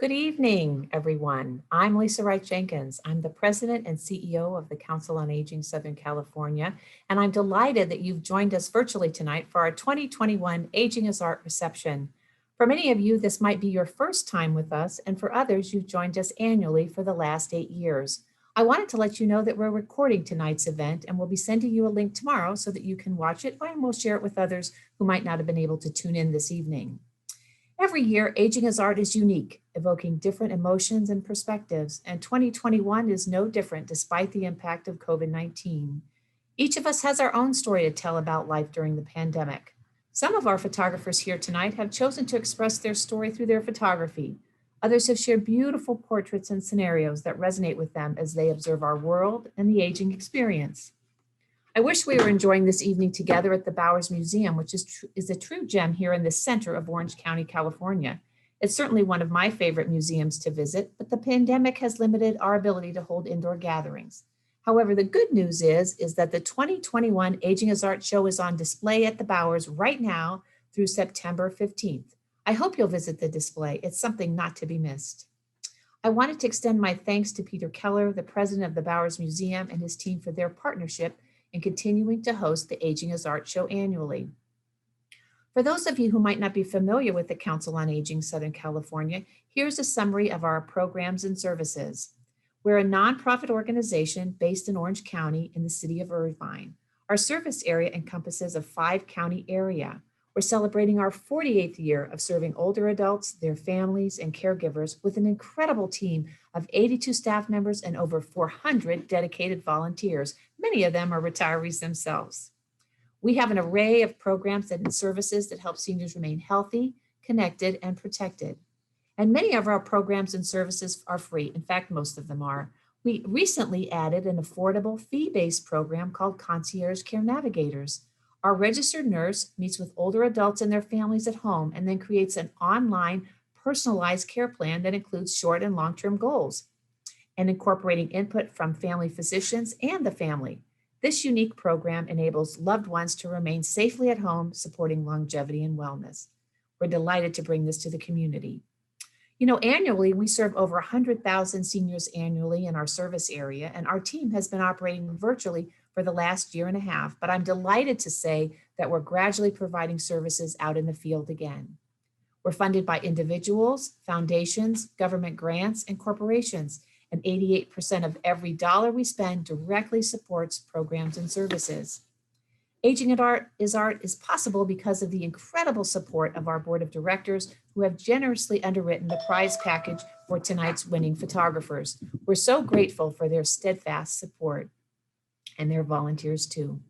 Good evening, everyone. I'm Lisa Wright Jenkins. I'm the president and CEO of the Council on Aging Southern California, and I'm delighted that you've joined us virtually tonight for our 2021 Aging is Art reception. For many of you, this might be your first time with us, and for others, you've joined us annually for the last 8 years. I wanted to let you know that we're recording tonight's event, and we'll be sending you a link tomorrow so that you can watch it, and we'll share it with others who might not have been able to tune in this evening. Every year, Aging as Art is unique, evoking different emotions and perspectives, and 2021 is no different despite the impact of COVID-19. Each of us has our own story to tell about life during the pandemic. Some of our photographers here tonight have chosen to express their story through their photography. Others have shared beautiful portraits and scenarios that resonate with them as they observe our world and the aging experience. I wish we were enjoying this evening together at the Bowers Museum, which is a true gem here in the center of Orange County, California. It's certainly one of my favorite museums to visit, but the pandemic has limited our ability to hold indoor gatherings. However, the good news is that the 2021 Aging as Art show is on display at the Bowers right now through September 15th. I hope you'll visit the display. It's something not to be missed. I wanted to extend my thanks to Peter Keller, the president of the Bowers Museum, and his team for their partnership and continuing to host the Aging as Art show annually. For those of you who might not be familiar with the Council on Aging Southern California, here's a summary of our programs and services. We're a nonprofit organization based in Orange County in the city of Irvine. Our service area encompasses a 5-county area. We're celebrating our 48th year of serving older adults, their families, and caregivers with an incredible team of 82 staff members and over 400 dedicated volunteers. Many of them are retirees themselves. We have an array of programs and services that help seniors remain healthy, connected, and protected. And many of our programs and services are free. In fact, most of them are. We recently added an affordable fee-based program called Concierge Care Navigators. Our registered nurse meets with older adults and their families at home and then creates an online personalized care plan that includes short and long-term goals and incorporating input from family physicians and the family. This unique program enables loved ones to remain safely at home, supporting longevity and wellness. We're delighted to bring this to the community. You know, annually, we serve over 100,000 seniors annually in our service area, and our team has been operating virtually for the last year and a half, but I'm delighted to say that we're gradually providing services out in the field again. We're funded by individuals, foundations, government grants, and corporations, and 88% of every dollar we spend directly supports programs and services. Aging at Art is possible because of the incredible support of our board of directors who have generously underwritten the prize package for tonight's winning photographers. We're so grateful for their steadfast support and their volunteers too.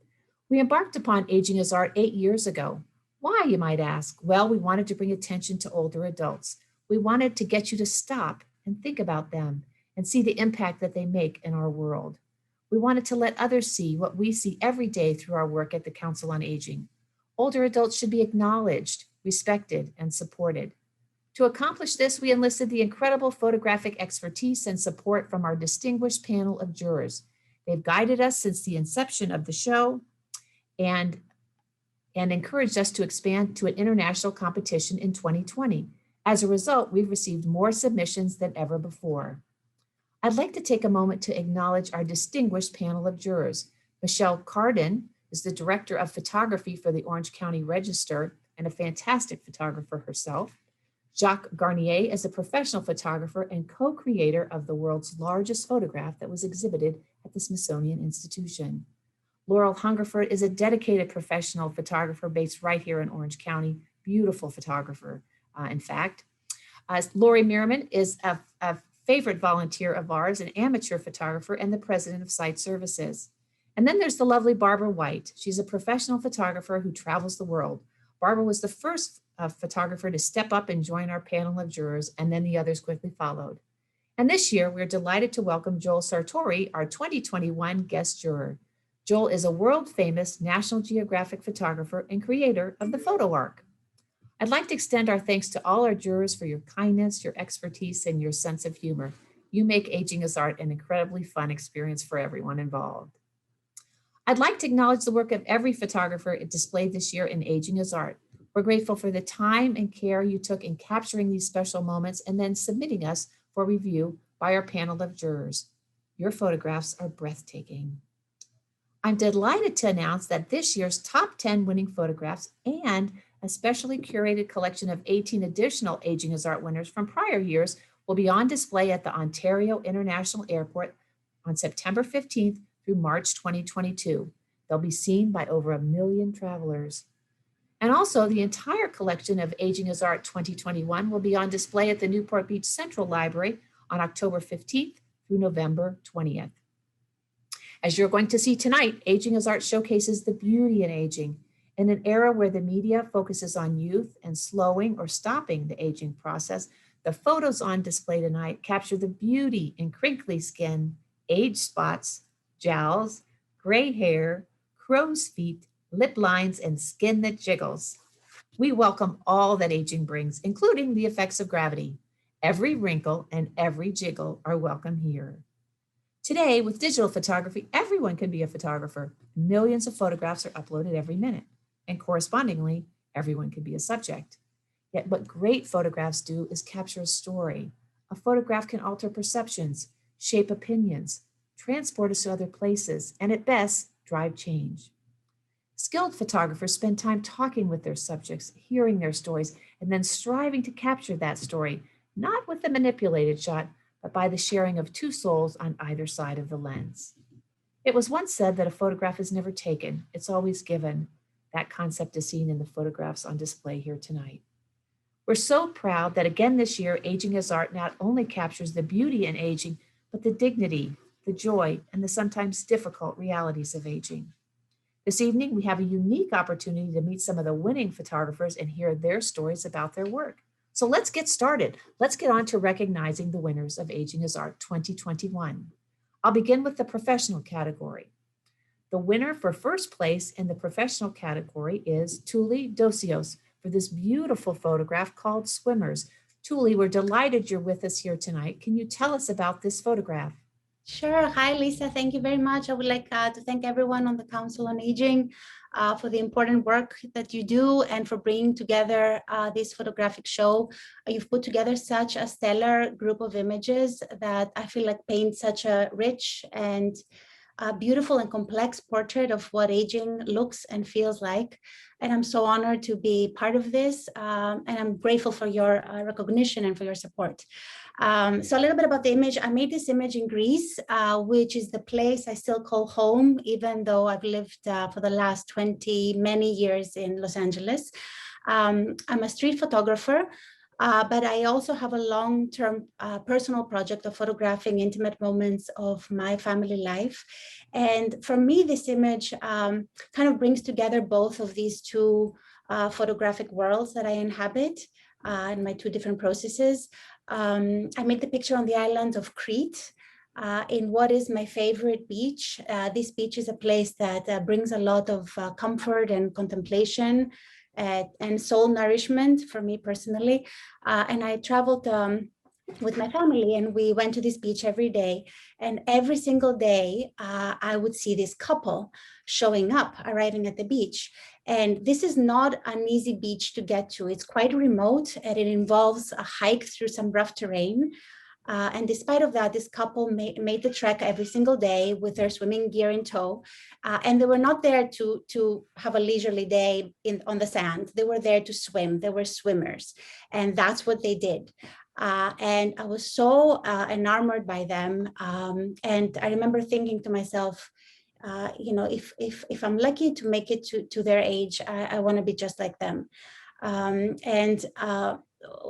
We embarked upon Aging as Art 8 years ago. Why, you might ask? Well, we wanted to bring attention to older adults. We wanted to get you to stop and think about them and see the impact that they make in our world. We wanted to let others see what we see every day through our work at the Council on Aging. Older adults should be acknowledged, respected, and supported. To accomplish this, we enlisted the incredible photographic expertise and support from our distinguished panel of jurors. They've guided us since the inception of the show and encouraged us to expand to an international competition in 2020. As a result, we've received more submissions than ever before. I'd like to take a moment to acknowledge our distinguished panel of jurors. Michelle Cardin is the Director of Photography for the Orange County Register and a fantastic photographer herself. Jacques Garnier is a professional photographer and co-creator of the world's largest photograph that was exhibited at the Smithsonian Institution. Laurel Hungerford is a dedicated professional photographer based right here in Orange County, beautiful photographer, in fact. Lori Merriman is a favorite volunteer of ours, an amateur photographer and the president of Site Services. And then there's the lovely Barbara White. She's a professional photographer who travels the world. Barbara was the first photographer to step up and join our panel of jurors, and then the others quickly followed. And this year, we're delighted to welcome Joel Sartori, our 2021 guest juror. Joel is a world-famous National Geographic photographer and creator of the Photo Arc. I'd like to extend our thanks to all our jurors for your kindness, your expertise, and your sense of humor. You make Aging as Art an incredibly fun experience for everyone involved. I'd like to acknowledge the work of every photographer displayed this year in Aging as Art. We're grateful for the time and care you took in capturing these special moments and then submitting us for review by our panel of jurors. Your photographs are breathtaking. I'm delighted to announce that this year's top 10 winning photographs and a specially curated collection of 18 additional Aging as Art winners from prior years will be on display at the Ontario International Airport on September 15th through March 2022. They'll be seen by over 1 million travelers. And also, the entire collection of Aging as Art 2021 will be on display at the Newport Beach Central Library on October 15th through November 20th. As you're going to see tonight, Aging as Art showcases the beauty in aging. In an era where the media focuses on youth and slowing or stopping the aging process, the photos on display tonight capture the beauty in crinkly skin, age spots, jowls, gray hair, crow's feet, lip lines, and skin that jiggles. We welcome all that aging brings, including the effects of gravity. Every wrinkle and every jiggle are welcome here. Today, with digital photography, everyone can be a photographer. Millions of photographs are uploaded every minute, and correspondingly, everyone can be a subject. Yet what great photographs do is capture a story. A photograph can alter perceptions, shape opinions, transport us to other places, and at best, drive change. Skilled photographers spend time talking with their subjects, hearing their stories, and then striving to capture that story, not with a manipulated shot, but by the sharing of two souls on either side of the lens. It was once said that a photograph is never taken, it's always given. That concept is seen in the photographs on display here tonight. We're so proud that again this year, Aging as Art not only captures the beauty in aging, but the dignity, the joy, and the sometimes difficult realities of aging. This evening, we have a unique opportunity to meet some of the winning photographers and hear their stories about their work. So let's get started. Let's get on to recognizing the winners of Aging as Art 2021. I'll begin with the professional category. The winner for first place in the professional category is Tuli Dosios for this beautiful photograph called Swimmers. Tuli, we're delighted you're with us here tonight. Can you tell us about this photograph? Sure. Hi, Lisa. Thank you very much. I would like to thank everyone on the Council on Aging for the important work that you do and for bringing together this photographic show. You've put together such a stellar group of images that I feel like paint such a rich and beautiful and complex portrait of what aging looks and feels like. And I'm so honored to be part of this. And I'm grateful for your recognition and for your support. So a little bit about the image. I made this image in Greece, which is the place I still call home, even though I've lived for the last many years in Los Angeles. I'm a street photographer, but I also have a long-term personal project of photographing intimate moments of my family life. And for me, this image kind of brings together both of these two photographic worlds that I inhabit in my two different processes. I made the picture on the island of Crete, in what is my favorite beach. This beach is a place that brings a lot of comfort and contemplation and soul nourishment for me personally. And I traveled with my family and we went to this beach every day. And every single day, I would see this couple showing up, arriving at the beach. And this is not an easy beach to get to. It's quite remote and it involves a hike through some rough terrain. And despite of that, this couple made the trek every single day with their swimming gear in tow. And they were not there to have a leisurely day on the sand. They were there to swim. They were swimmers. And that's what they did. And I was so enamored by them. And I remember thinking to myself, you know, if I'm lucky to make it to their age, I want to be just like them.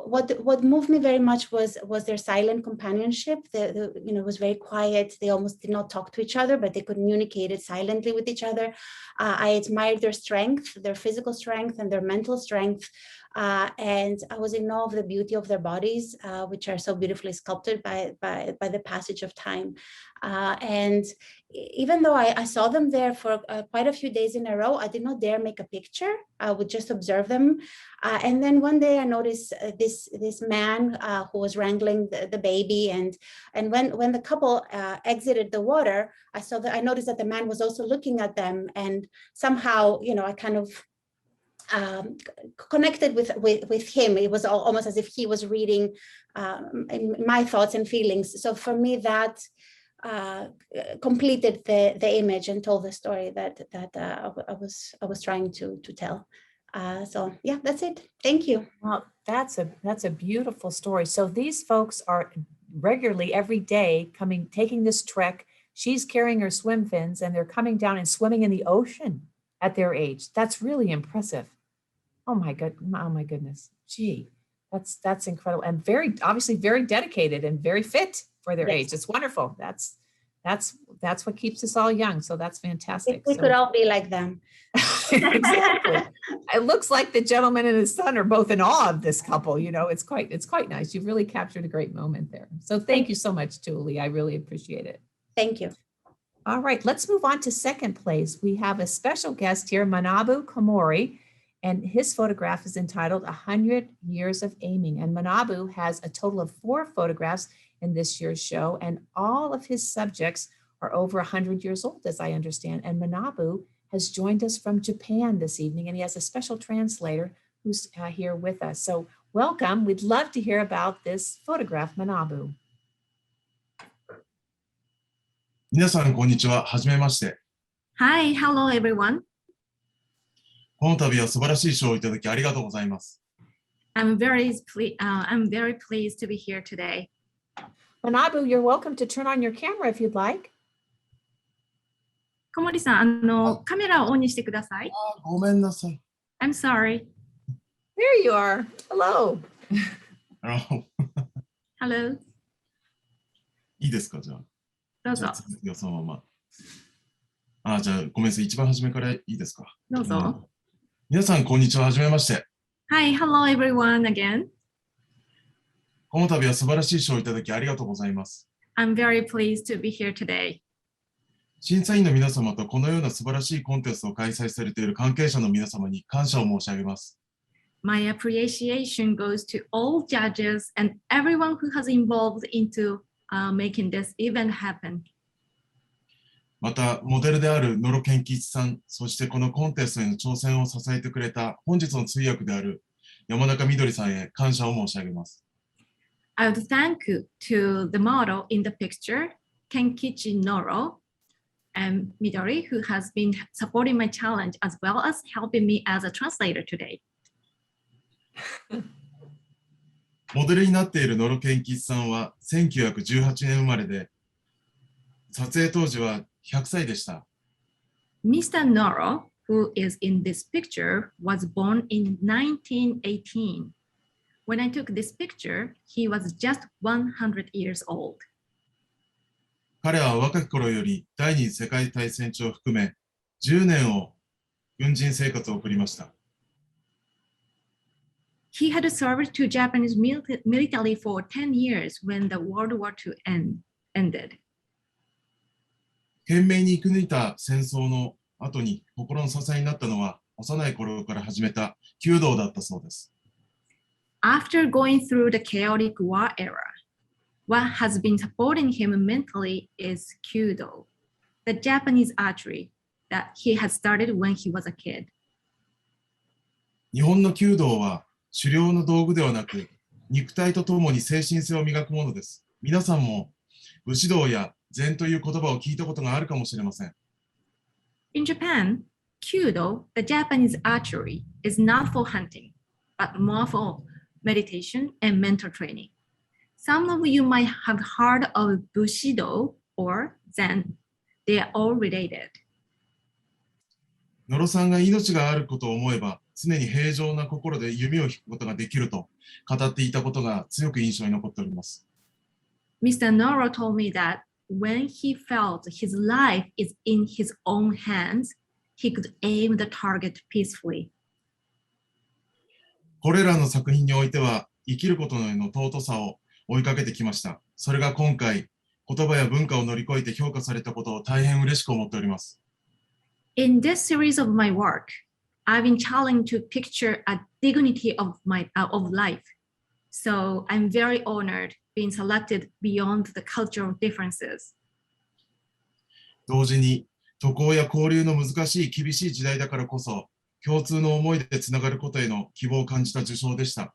What moved me very much was their silent companionship. You know, it was very quiet. They almost did not talk to each other, but they communicated silently with each other. I admired their strength, their physical strength and their mental strength. And I was in awe of the beauty of their bodies, which are so beautifully sculpted by the passage of time. And even though I saw them there for quite a few days in a row, I did not dare make a picture. I would just observe them. And then one day I noticed this man who was wrangling the baby. And when the couple exited the water, I noticed that the man was also looking at them. And somehow, you know, I kind of connected with him. It was almost as if he was reading my thoughts and feelings. So for me, that completed the image and told the story that I was trying to tell. So yeah, that's it. Thank you. Well, that's a beautiful story. So these folks are regularly every day taking this trek. She's carrying her swim fins and they're coming down and swimming in the ocean at their age. That's really impressive. Oh my goodness. Gee, that's incredible. And obviously very dedicated and very fit for their age. It's wonderful. That's what keeps us all young. So that's fantastic. If we could all be like them. Exactly. It looks like the gentleman and his son are both in awe of this couple. It's quite nice. You've really captured a great moment there. So thank you so much, Julie. I really appreciate it. Thank you. All right, let's move on to second place. We have a special guest here, Manabu Komori, and his photograph is entitled 100 Years of Aiming. And Manabu has a total of 4 photographs in this year's show, and all of his subjects are over 100 years old, as I understand. And Manabu has joined us from Japan this evening, and he has a special translator who's here with us. So welcome. We'd love to hear about this photograph, Manabu. 皆さん、こんにちは。はじめまして。Hi, hello everyone. この度は素晴らしい賞をいただきありがとうございます。I'm very pleased to be here today. Manabu, you're welcome to turn on your camera if you'd like. 小森さん、カメラをオンにしてください。ごめんなさい。I'm sorry. There you are. Hello. Hello. いいですか、じゃあ。どうぞ。そのまま。じゃあ、ごめんなさい。一番初めからいいですか。どうぞ。皆さん、こんにちは。はじめまして。Hi, hello everyone again. この度は素晴らしい賞をいただきありがとうございます。I'm very pleased to be here today. 審査員の皆様とこのような素晴らしいコンテストを開催されている関係者の皆様に感謝を申し上げます。My appreciation goes to all judges and everyone who has involved into making this event happen. また、モデルである野呂健吉さん、そしてこのコンテストへの挑戦を支えてくれた本日の通訳である山中みどりさんへ感謝を申し上げます。I would thank you to the model in the picture, Kenkichi Noro, and Midori, who has been supporting my challenge as well as helping me as a translator today. モデルになっている野呂健吉さんは1918年生まれで、撮影当時は100歳でした。Mr. Noro, who is in this picture, was born in 1918. When I took this picture, he was just 100 years old. 彼は若き頃より第二次世界大戦中を含め10年を軍人生活を送りました。He had served to Japanese military for 10 years when the World War II ended. 懸命に生き抜いた戦争の後に心の支えになったのは幼い頃から始めた弓道だったそうです。After going through the chaotic war era, what has been supporting him mentally is Kyudo, the Japanese archery that he had started when he was a kid. 日本の弓道は狩猟の道具ではなく、肉体とともに精神性を磨くものです。皆さんも武士道や禅という言葉を聞いたことがあるかもしれません。In Japan, Kyudo, the Japanese archery, is not for hunting, but more for meditation and mental training. Some of you might have heard of Bushido or Zen. They are all related. 野呂さんが命があることを思えば、常に平常な心で弓を引くことができると語っていたことが強く印象に残っております。Mr. Noro told me that when he felt his life is in his own hands, he could aim the target peacefully. これらの作品においては、生きることへの尊さを追いかけてきました。それが今回、言葉や文化を乗り越えて評価されたことを大変嬉しく思っております。In this series of my work, I've been challenged to picture a dignity of life. So I'm very honored being selected beyond the cultural differences. 同時に、渡航や交流の難しい厳しい時代だからこそ、共通の思いでつながることへの希望を感じた受賞でした。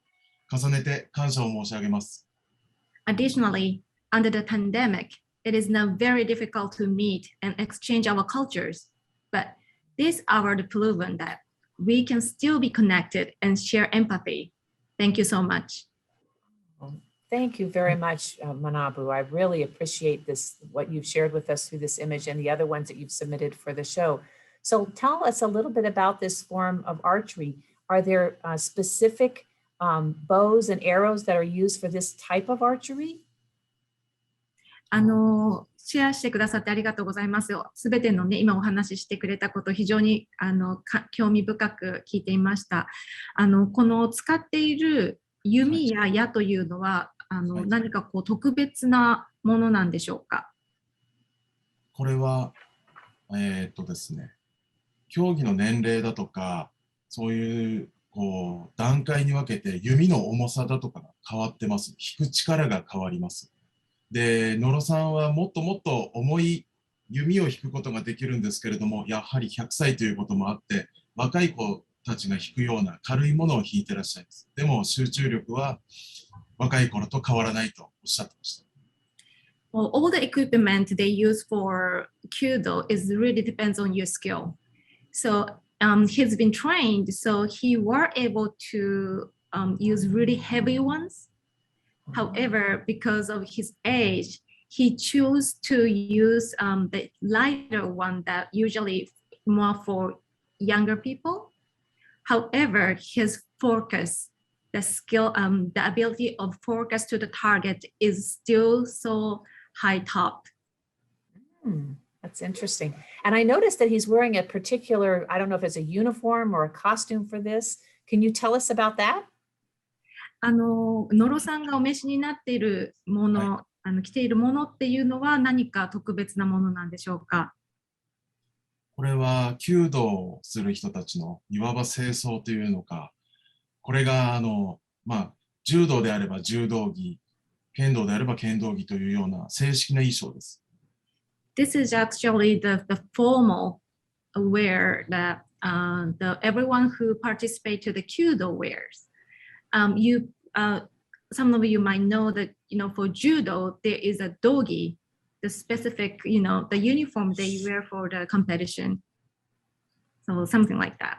重ねて感謝を申し上げます。Additionally, under the pandemic, it is now very difficult to meet and exchange our cultures. But this hour has proven that we can still be connected and share empathy. Thank you so much. Thank you very much, Manabu. I really appreciate this, what you've shared with us through this image and the other ones that you've submitted for the show. So tell us a little bit about this form of archery. Are there specific bows and arrows that are used for this type of archery? シェアしてくださってありがとうございます。すべてのね、今お話ししてくれたこと、非常に興味深く聞いていました。この使っている弓や矢というのは、何かこう特別なものなんでしょうか。これは、ですね、競技の年齢だとか、そういうこう段階に分けて弓の重さだとかが変わってます。引く力が変わります。で、野呂さんはもっともっと重い弓を引くことができるんですけれども、やはり100歳ということもあって、若い子たちが引くような軽いものを引いてらっしゃいます。でも集中力は若い頃と変わらないとおっしゃってました。Well, all the equipment they use for Kyudo is really depends on your skill. So he's been trained, so he were able to use really heavy ones. However, because of his age, he chose to use the lighter one that usually more for younger people. However, his focus, the skill, the ability of focus to the target is still so high top. That's interesting. And I noticed that he's wearing a particular, I don't know if it's a uniform or a costume for this. Can you tell us about that? 野呂さんがお召しになっているもの、着ているものっていうのは何か特別なものなんでしょうか。これは弓道をする人たちのいわば正装というのか、これが柔道であれば柔道着、剣道であれば剣道着というような正式な衣装です。This is actually the formal wear that everyone who participate to the Kyudo wears. Some of you might know that for judo there is a dogi, the specific the uniform they wear for the competition. So something like that.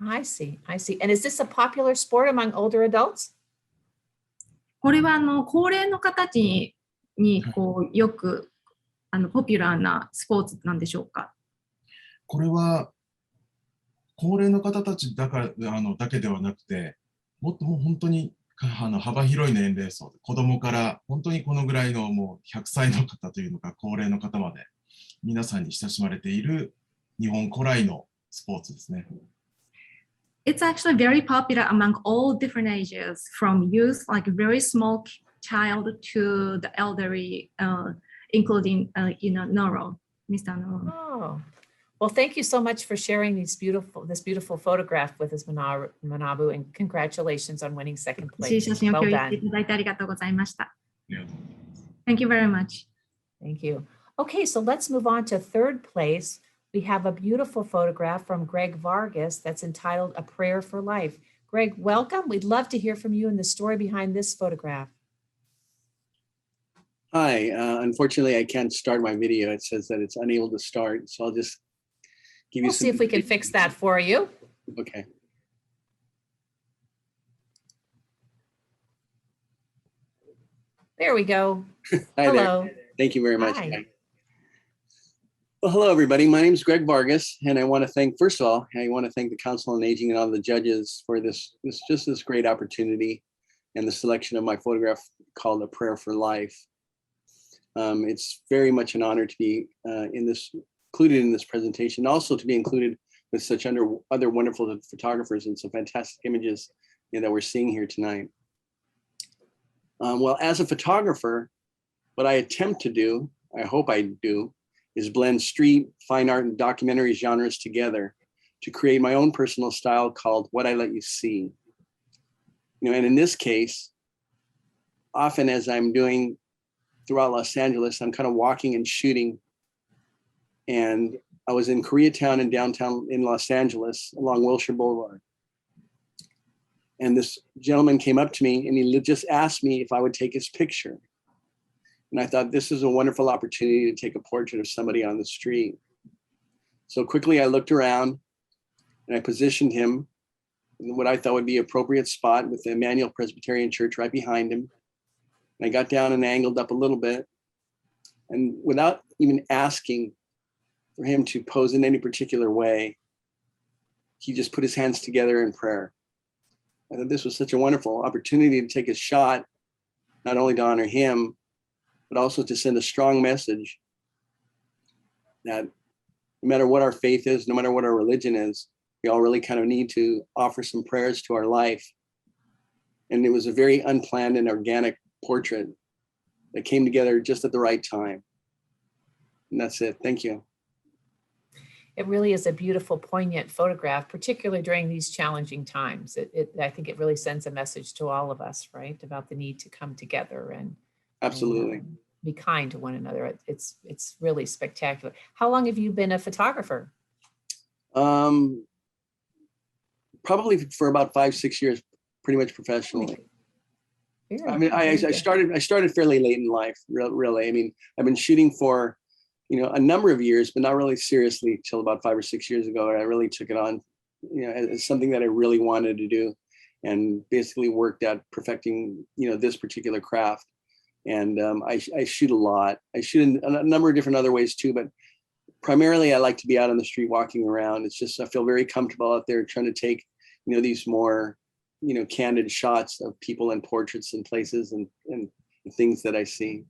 I see. And is this a popular sport among older adults? これは高齢の方にこうよくポピュラーなスポーツなんでしょうか。これは高齢の方たちだけではなくて、もっともう本当に幅広い年齢層で、子供から本当にこのぐらいのもう100歳の方というのか高齢の方まで皆さんに親しまれている日本古来のスポーツですね。It's actually very popular among all different ages, from youth, like a very small child, to the elderly, including Noro, Mr. Noro. Oh, well, thank you so much for sharing this beautiful photograph with us, Manabu, and congratulations on winning second いい place. 写真を Well 共有して done. いただいてありがとうございました。Thank you very much. Thank you. Okay, so let's move on to third place. We have a beautiful photograph from Greg Vargas that's entitled A Prayer for Life. Greg, welcome. We'd love to hear from you and the story behind this photograph. Hi, unfortunately I can't start my video. It says that it's unable to start, so I'll just give you We'll see if we can fix that for you. Okay. There we go. Hi Hello. there. Thank you very much. Hi. Well, hello everybody. My name is Greg Vargas, and I want to thank, first of all, I want to thank the Council on Aging and all the judges for this great opportunity and the selection of my photograph called A Prayer for Life. It's very much an honor to be included in this presentation, also to be included with such other wonderful photographers and some fantastic images that we're seeing here tonight. Well, as a photographer, what I attempt to do, I hope I do, is blend street, fine art, and documentary genres together to create my own personal style called What I Let You See. And in this case, often as I'm doing throughout Los Angeles, I'm kind of walking and shooting, and I was in Koreatown in downtown in Los Angeles along Wilshire Boulevard. And this gentleman came up to me and he just asked me if I would take his picture. And I thought this is a wonderful opportunity to take a portrait of somebody on the street. So quickly I looked around and I positioned him in what I thought would be an appropriate spot with the Emmanuel Presbyterian Church right behind him. And I got down and angled up a little bit. And without even asking for him to pose in any particular way, he just put his hands together in prayer. I thought this was such a wonderful opportunity to take a shot, not only to honor him, but also to send a strong message that no matter what our faith is, no matter what our religion is, we all really kind of need to offer some prayers to our life. And it was a very unplanned and organic portrait that came together just at the right time. And that's it. Thank you. It really is a beautiful, poignant photograph, particularly during these challenging times. I think it really sends a message to all of us, right, about the need to come together and Absolutely. be kind to one another. It's really spectacular. How long have you been a photographer? Probably for about 5-6 years, pretty much professionally. I mean, I started fairly late in life, really. I mean, I've been shooting for, a number of years, but not really seriously till about 5 or 6 years ago. I really took it on, as something that I really wanted to do, and basically worked at perfecting, this particular craft. And I shoot a lot. I shoot in a number of different other ways too, but primarily I like to be out on the street walking around. It's just, I feel very comfortable out there trying to take, these more, candid shots of people and portraits and places and things that I see.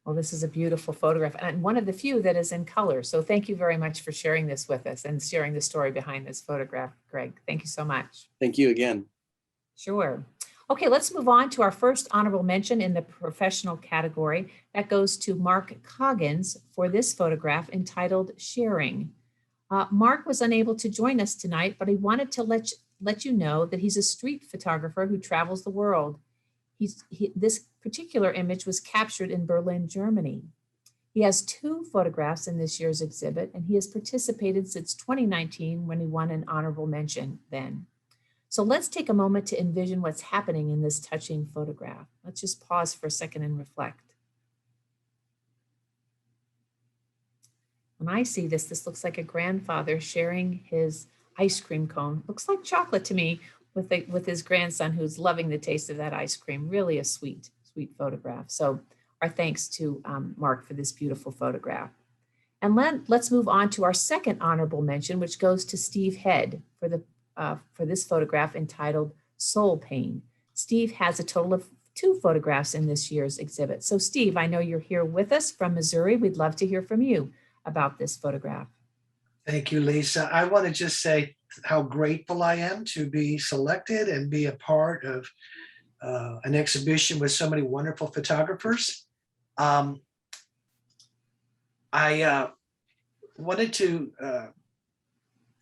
Well, this is a beautiful photograph and one of the few that is in color. So thank you very much for sharing this with us and sharing the story behind this photograph, Greg. Thank you so much. Thank you again. Sure. Okay, let's move on to our first honorable mention in the professional category. That goes to Mark Coggins for this photograph entitled Sharing. Mark was unable to join us tonight, but he wanted to let you know that he's a street photographer who travels the world. This particular image was captured in Berlin, Germany. He has 2 photographs in this year's exhibit, and he has participated since 2019 when he won an honorable mention then. So let's take a moment to envision what's happening in this touching photograph. Let's just pause for a second and reflect. When I see this looks like a grandfather sharing his ice cream cone. Looks like chocolate to me with his grandson who's loving the taste of that ice cream. Really a sweet photograph. So our thanks to Mark for this beautiful photograph. And let's move on to our second honorable mention, which goes to Steve Head for this photograph entitled Soul Pain. Steve has a total of 2 photographs in this year's exhibit. So Steve, I know you're here with us from Missouri. We'd love to hear from you about this photograph. Thank you, Lisa. I want to just say how grateful I am to be selected and be a part of an exhibition with so many wonderful photographers. I wanted to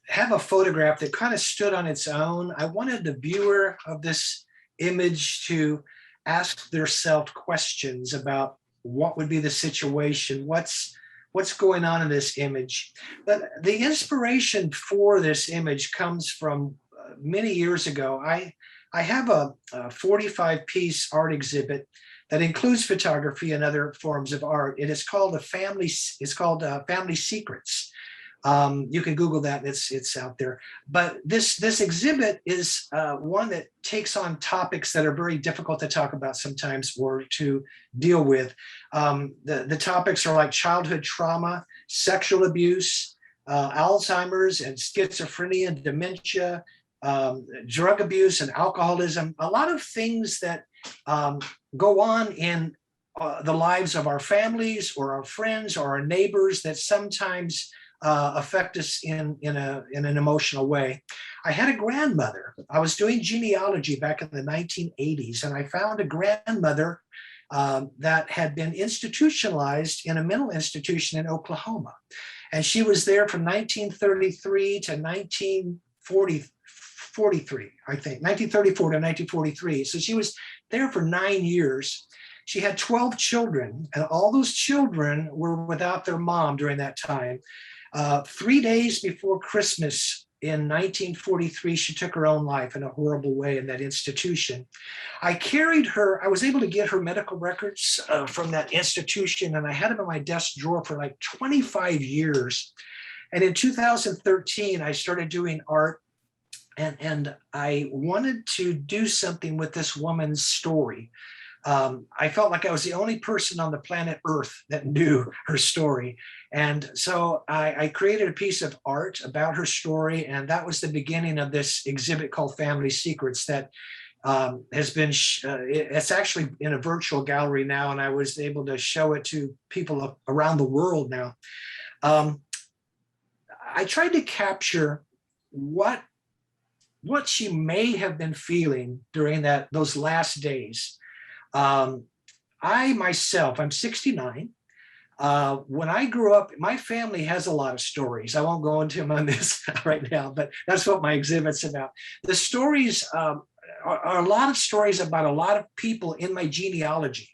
have a photograph that kind of stood on its own. I wanted the viewer of this image to ask themselves questions about what would be the situation, what's going on in this image. But the inspiration for this image comes from many years ago. I have a 45-piece art exhibit that includes photography and other forms of art. It is called Family Secrets. You can Google that, it's out there. But this exhibit is one that takes on topics that are very difficult to talk about sometimes or to deal with. The topics are like childhood trauma, sexual abuse, Alzheimer's and schizophrenia, dementia, drug abuse and alcoholism, a lot of things that go on in the lives of our families or our friends or our neighbors that sometimes affect us in an emotional way. I had a grandmother. I was doing genealogy back in the 1980s, and I found a grandmother that had been institutionalized in a mental institution in Oklahoma. And she was there from 1933 to 1943, I think, 1934 to 1943. So she was there for 9 years. She had 12 children, and all those children were without their mom during that time. 3 days before Christmas in 1943, she took her own life in a horrible way in that institution. I carried her, I was able to get her medical records from that institution, and I had them in my desk drawer for like 25 years. And in 2013, I started doing art, and I wanted to do something with this woman's story. I felt like I was the only person on the planet Earth that knew her story. And so I created a piece of art about her story. And that was the beginning of this exhibit called Family Secrets that has been, it's actually in a virtual gallery now. And I was able to show it to people around the world now. I tried to capture what she may have been feeling during those last days. I myself, I'm 69. When I grew up, my family has a lot of stories. I won't go into them on this right now, but that's what my exhibit's about. The stories are a lot of stories about a lot of people in my genealogy,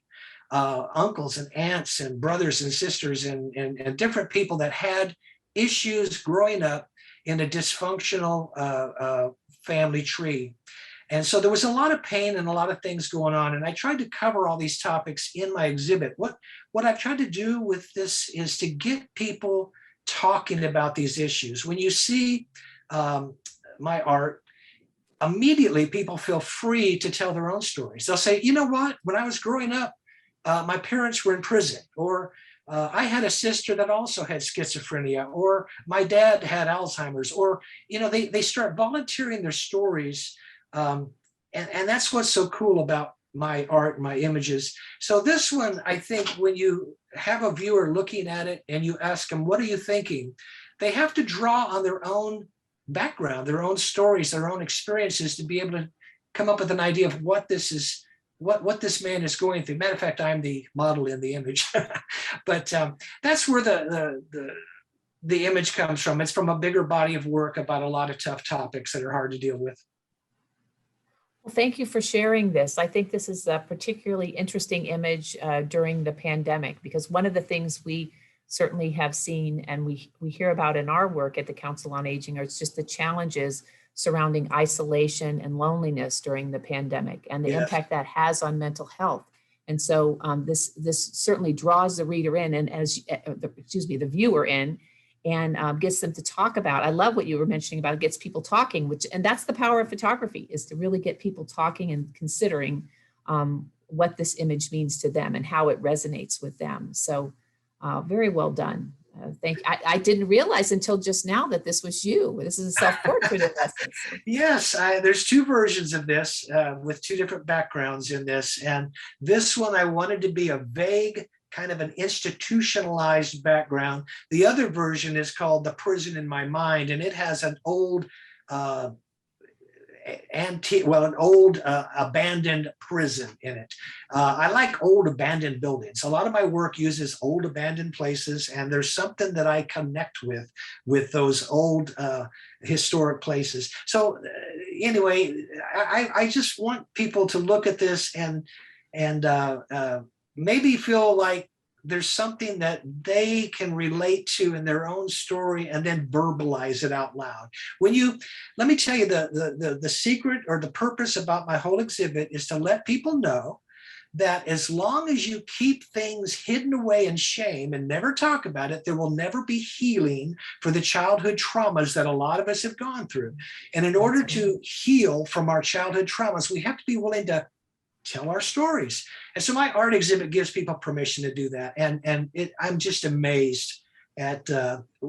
uncles and aunts and brothers and sisters and different people that had issues growing up in a dysfunctional family tree. And so there was a lot of pain and a lot of things going on. And I tried to cover all these topics in my exhibit. What I've tried to do with this is to get people talking about these issues. When you see my art, immediately people feel free to tell their own stories. They'll say, you know what, when I was growing up, my parents were in prison, or I had a sister that also had schizophrenia, or my dad had Alzheimer's, or, they start volunteering their stories. And that's what's so cool about my art, my images. So this one, I think when you have a viewer looking at it and you ask them, what are you thinking? They have to draw on their own background, their own stories, their own experiences to be able to come up with an idea of what this is, what this man is going through. Matter of fact, I'm the model in the image, but that's where the image comes from. It's from a bigger body of work about a lot of tough topics that are hard to deal with. Well, thank you for sharing this. I think this is a particularly interesting image during the pandemic, because one of the things we certainly have seen and we hear about in our work at the Council on Aging are just the challenges surrounding isolation and loneliness during the pandemic and the impact that has on mental health. And so this certainly draws the reader in, and the viewer in, and gets them to talk about. I love what you were mentioning about it gets people talking, and that's the power of photography, is to really get people talking and considering what this image means to them and how it resonates with them. So very well done. I didn't realize until just now that this was you. This is a self-portrait in essence. Yes, there's two versions of this with two different backgrounds in this. And this one, I wanted to be a vague, kind of an institutionalized background. The other version is called The Prison in My Mind, and it has an old abandoned prison in it. I like old abandoned buildings. A lot of my work uses old abandoned places, and there's something that I connect with those old historic places. So anyway, I just want people to look at this and maybe feel like there's something that they can relate to in their own story, and then verbalize it out loud. Let me tell you, the secret or the purpose about my whole exhibit is to let people know that as long as you keep things hidden away in shame and never talk about it, there will never be healing for the childhood traumas that a lot of us have gone through. And in order to heal from our childhood traumas, we have to be willing to tell our stories. And so my art exhibit gives people permission to do that. And I'm just amazed at,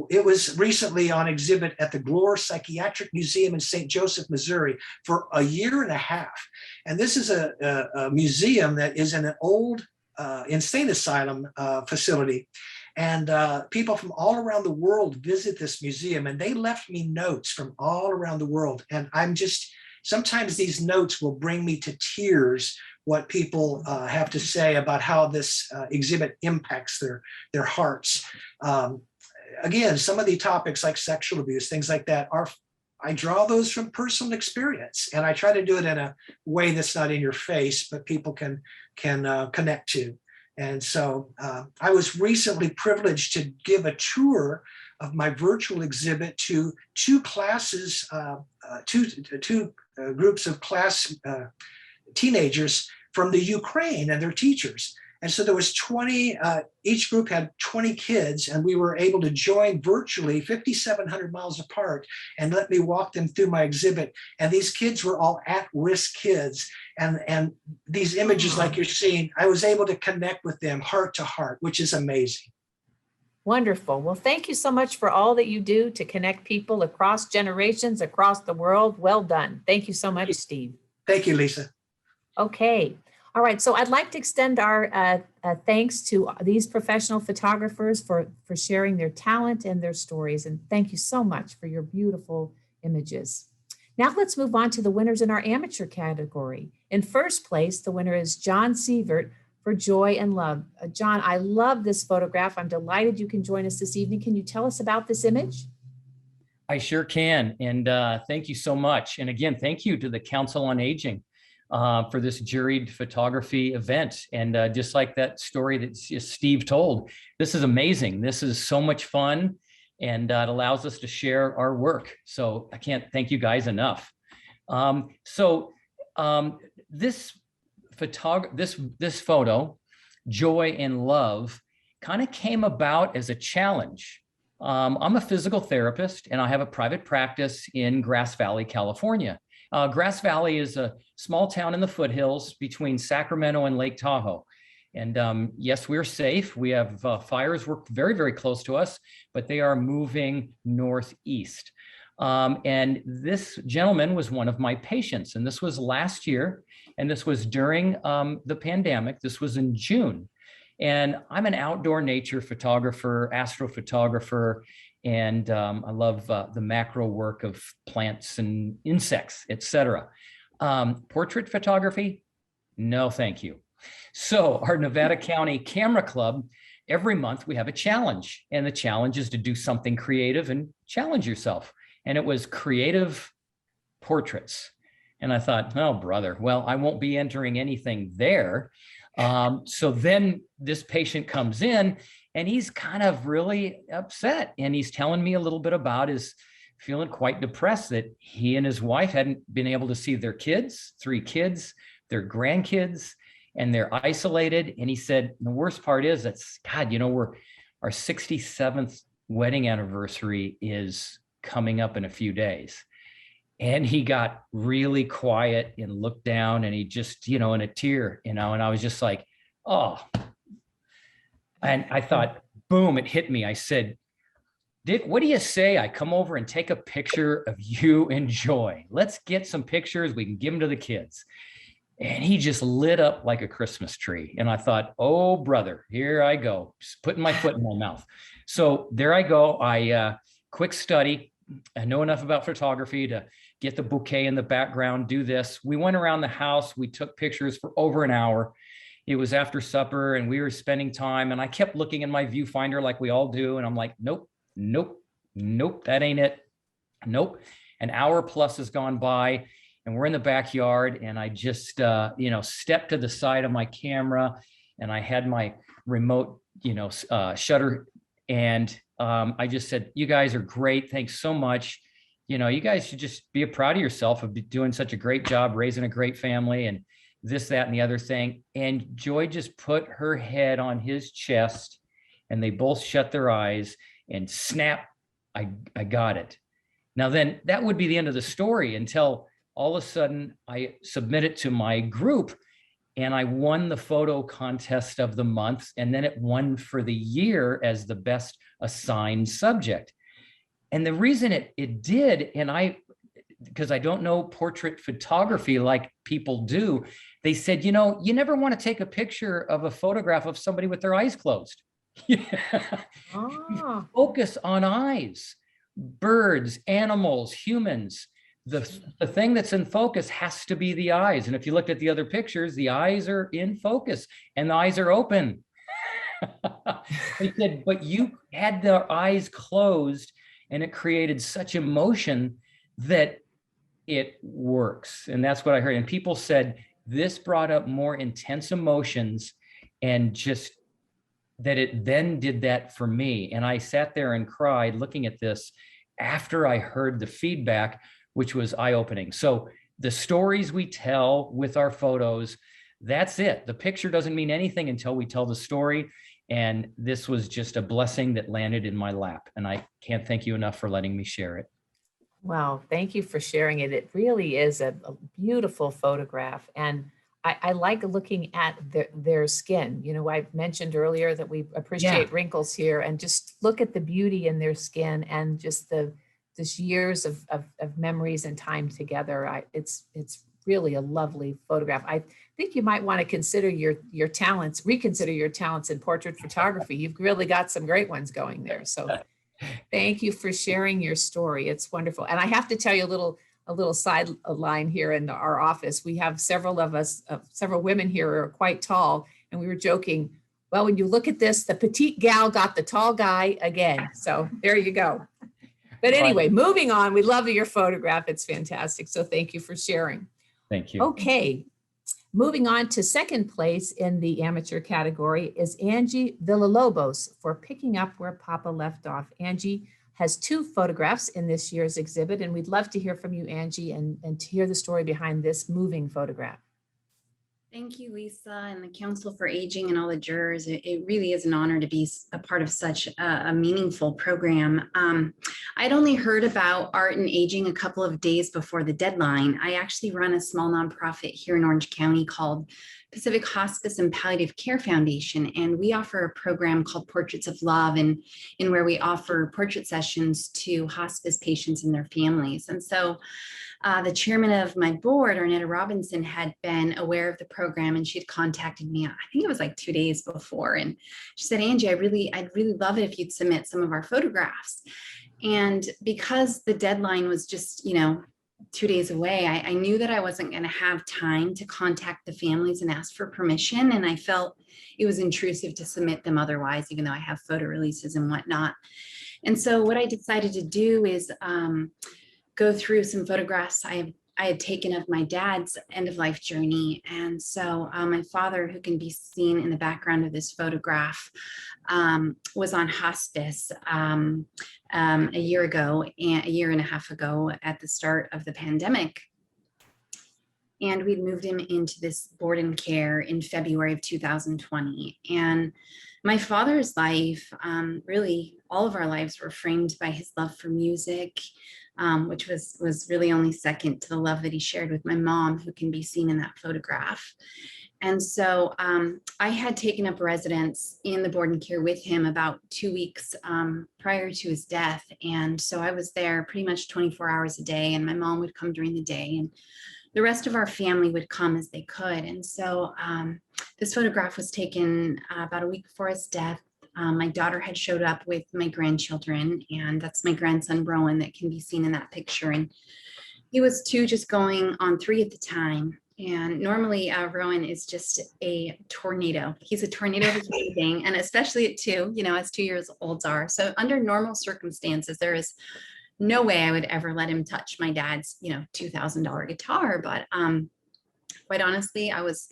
it was recently on exhibit at the Glore Psychiatric Museum in St. Joseph, Missouri for a year and a half. And this is a museum that is in an old insane asylum facility. And people from all around the world visit this museum, and they left me notes from all around the world. And sometimes these notes will bring me to tears, what people have to say about how this exhibit impacts their hearts. Again, some of the topics like sexual abuse, things like that, I draw those from personal experience, and I try to do it in a way that's not in your face, but people can connect to. And so I was recently privileged to give a tour of my virtual exhibit to two classes, two groups of class teenagers from the Ukraine and their teachers. And so there was 20, each group had 20 kids, and we were able to join virtually 5,700 miles apart and let me walk them through my exhibit. And these kids were all at-risk kids. And these images like you're seeing, I was able to connect with them heart to heart, which is amazing. Wonderful. Well, thank you so much for all that you do to connect people across generations, across the world. Well done. Thank you so much, Steve. Thank you, Lisa. Okay. All right. So I'd like to extend our thanks to these professional photographers for sharing their talent and their stories. And thank you so much for your beautiful images. Now let's move on to the winners in our amateur category. In first place, the winner is John Sievers for Joy and Love. John, I love this photograph. I'm delighted you can join us this evening. Can you tell us about this image? I sure can. And thank you so much. And again, thank you to the Council on Aging for this juried photography event. And just like that story that Steve told, this is amazing. This is so much fun, and it allows us to share our work. So I can't thank you guys enough. This photo, Joy and Love, kind of came about as a challenge. I'm a physical therapist, and I have a private practice in Grass Valley, California. Grass Valley is a small town in the foothills between Sacramento and Lake Tahoe. And yes, we're safe. We have fires work very, very close to us, but they are moving northeast. And this gentleman was one of my patients, and this was last year, and this was during the pandemic. This was in June. And I'm an outdoor nature photographer, astrophotographer, and I love the macro work of plants and insects, etc. Portrait photography? No, thank you. So our Nevada County Camera Club, every month we have a challenge, and the challenge is to do something creative and challenge yourself. And it was creative portraits. And I thought, oh, brother, well, I won't be entering anything there. So then this patient comes in, and he's kind of really upset. And he's telling me a little bit about his feeling quite depressed that he and his wife hadn't been able to see their kids, 3 kids, their grandkids, and they're isolated. And he said, the worst part is that's, God, you know, our 67th wedding anniversary is coming up in a few days. And he got really quiet and looked down, and he just, you know, in a tear, you know, and I was just like, oh. And I thought, boom, it hit me. I said, Dick, what do you say I come over and take a picture of you and Joy? Let's get some pictures. We can give them to the kids. And he just lit up like a Christmas tree. And I thought, oh, brother, here I go, just putting my foot in my mouth. So there I go. I quick study. I know enough about photography to get the bouquet in the background, do this. We went around the house. We took pictures for over an hour. It was after supper, and we were spending time, and I kept looking in my viewfinder like we all do. And I'm like, nope, nope, nope, that ain't it. Nope. An hour plus has gone by, and we're in the backyard, and I just, stepped to the side of my camera, and I had my remote, shutter, and I just said, you guys are great. Thanks so much. You know, you guys should just be proud of yourself of doing such a great job, raising a great family, and this, that, and the other thing. And Joy just put her head on his chest, and they both shut their eyes, and snap, I got it. Now then, that would be the end of the story until all of a sudden I submit it to my group, and I won the photo contest of the month, and then it won for the year as the best assigned subject. And the reason it did, and because I don't know portrait photography like people do, they said, you know, you never want to take a picture of a photograph of somebody with their eyes closed. Ah. Focus on eyes, birds, animals, humans. The thing that's in focus has to be the eyes. And if you looked at the other pictures, the eyes are in focus and the eyes are open. They said, but you had the eyes closed, and it created such emotion that it works. And that's what I heard. And people said this brought up more intense emotions and just that it then did that for me. And I sat there and cried looking at this after I heard the feedback, which was eye-opening. So the stories we tell with our photos, that's it. The picture doesn't mean anything until we tell the story. And this was just a blessing that landed in my lap. And I can't thank you enough for letting me share it. Wow, thank you for sharing it. It really is a beautiful photograph. And I like looking at their skin. You know, I mentioned earlier that we appreciate wrinkles here, and just look at the beauty in their skin and just this years of memories and time together. It's really a lovely photograph. I think you might want to consider your talents, reconsider your talents in portrait photography. You've really got some great ones going there. So thank you for sharing your story. It's wonderful. And I have to tell you a little sideline here in our office. We have several women here who are quite tall, and we were joking, well, when you look at this, the petite gal got the tall guy again. So there you go. But anyway, moving on, we love your photograph. It's fantastic. So thank you for sharing. Thank you. Okay, moving on to second place in the amateur category is Angie Villalobos for Picking Up Where Papa Left Off. Angie has 2 photographs in this year's exhibit, and we'd love to hear from you, Angie, and to hear the story behind this moving photograph. Thank you, Lisa, and the Council for Aging and all the jurors. It really is an honor to be a part of such a meaningful program. I'd only heard about art and aging a couple of days before the deadline. I actually run a small nonprofit here in Orange County called Pacific Hospice and Palliative Care Foundation, and we offer a program called Portraits of Love, and in where we offer portrait sessions to hospice patients and their families. And so the chairman of my board, Arnetta Robinson, had been aware of the program, and she had contacted me, I think it was like 2 days before. And she said, Angie, I'd really love it if you'd submit some of our photographs. And because the deadline was just, 2 days away, I knew that I wasn't going to have time to contact the families and ask for permission. And I felt it was intrusive to submit them otherwise, even though I have photo releases and whatnot. And so what I decided to do is go through some photographs I had taken of my dad's end-of-life journey. And so my father, who can be seen in the background of this photograph, was on hospice a year and a half ago at the start of the pandemic. And we'd moved him into this board and care in February of 2020. And my father's life, really all of our lives were framed by his love for music, which was really only second to the love that he shared with my mom, who can be seen in that photograph. And so I had taken up residence in the board and care with him about 2 weeks prior to his death. And so I was there pretty much 24 hours a day, and my mom would come during the day, and the rest of our family would come as they could. And so this photograph was taken about a week before his death. My daughter had showed up with my grandchildren, and that's my grandson, Rowan, that can be seen in that picture. And he was 2, just going on 3 at the time. And normally Rowan is just a tornado. He's a tornado of anything, and especially at 2, as 2-year-olds are. So under normal circumstances, there is no way I would ever let him touch my dad's, $2,000 guitar. But quite honestly, I was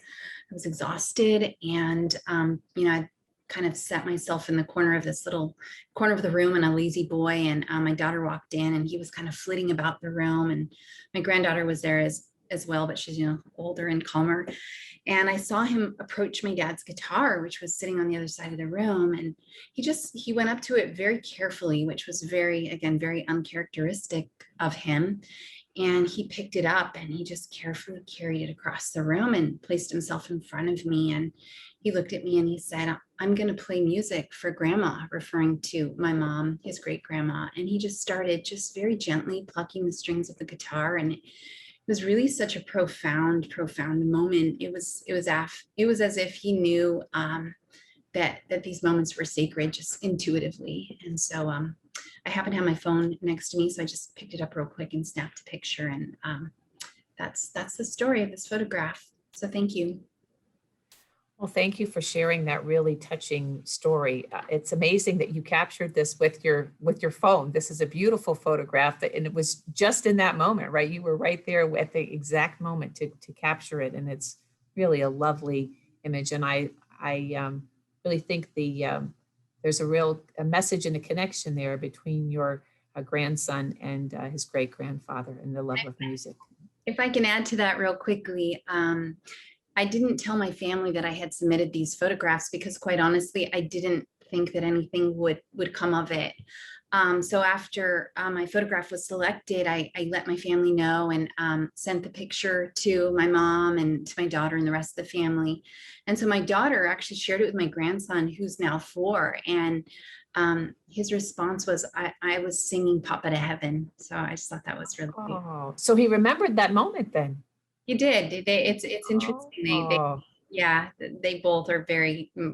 exhausted, and I kind of set myself in the corner of this little corner of the room, and a lazy boy. And my daughter walked in, and he was kind of flitting about the room, and my granddaughter was there as well, but she's older and calmer. And I saw him approach my dad's guitar, which was sitting on the other side of the room, and he went up to it very carefully, which was very uncharacteristic of him. And he picked it up, and he just carefully carried it across the room and placed himself in front of me. And he looked at me and he said, I'm going to play music for Grandma, referring to my mom, his great grandma. And he just started very gently plucking the strings of the guitar. And it was really such a profound moment. It was as if he knew that these moments were sacred, just intuitively. And so I happened to have my phone next to me, so I just picked it up real quick and snapped a picture. And that's the story of this photograph. So thank you. Well, thank you for sharing that really touching story. It's amazing that you captured this with your phone. This is a beautiful photograph, and it was just in that moment, right? You were right there at the exact moment to capture it, and it's really a lovely image. And I I really think there's a message and a connection there between your grandson and his great grandfather and the love of music. If I can add to that real quickly, I didn't tell my family that I had submitted these photographs because quite honestly, I didn't think that anything would come of it. So after my photograph was selected, I let my family know and sent the picture to my mom and to my daughter and the rest of the family. And so my daughter actually shared it with my grandson, who's now 4. And his response was, I was singing Papa to Heaven. So I just thought that was really cute. Oh, so he remembered that moment then. He did. It's interesting. Yeah, they both are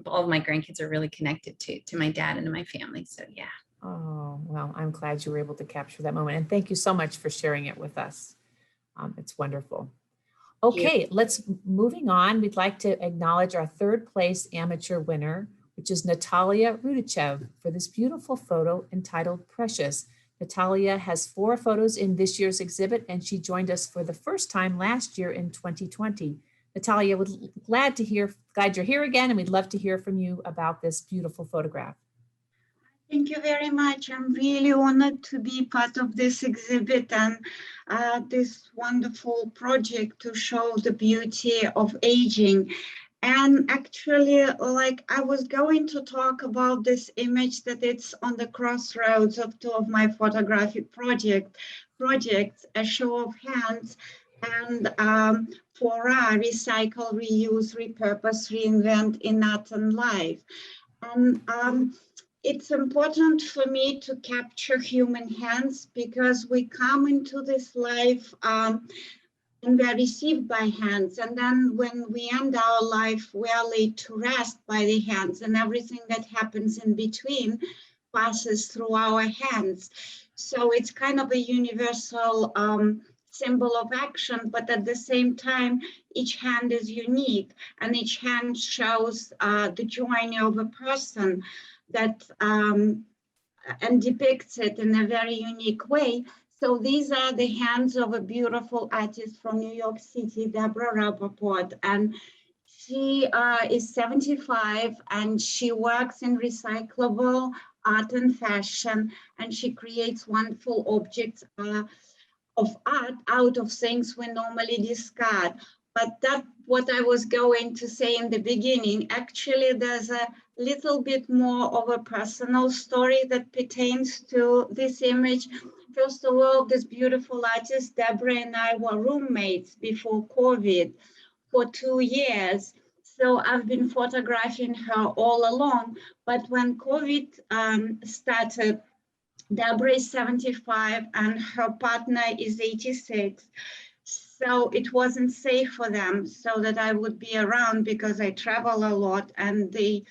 all of my grandkids are really connected to my dad and to my family. So yeah. Oh, well, I'm glad you were able to capture that moment. And thank you so much for sharing it with us. It's wonderful. Okay, moving on. We'd like to acknowledge our 3rd place amateur winner, which is Natalia Rodriguez, for this beautiful photo entitled Precious. Natalia has 4 photos in this year's exhibit, and she joined us for the first time last year in 2020. Natalia, glad you're here again, and we'd love to hear from you about this beautiful photograph. Thank you very much. I'm really honored to be part of this exhibit and this wonderful project to show the beauty of aging. And actually, I was going to talk about this image that it's on the crossroads of 2 of my photographic projects, A Show of Hands and Fora, Recycle, Reuse, Repurpose, Reinvent in Art and Life. And it's important for me to capture human hands because we come into this life and we're received by hands. And then when we end our life, we are laid to rest by the hands, and everything that happens in between passes through our hands. So it's kind of a universal symbol of action, but at the same time, each hand is unique and each hand shows the journey of a person that and depicts it in a very unique way. So these are the hands of a beautiful artist from New York City, Deborah Rappaport, and she is 75 and she works in recyclable art and fashion, and she creates wonderful objects of art out of things we normally discard. But that's what I was going to say in the beginning. Actually, there's a little bit more of a personal story that pertains to this image. First of all, this beautiful artist, Deborah, and I were roommates before COVID for 2 years. So I've been photographing her all along. But when COVID started, Deborah is 75 and her partner is 86. So it wasn't safe for them so that I would be around because I travel a lot and they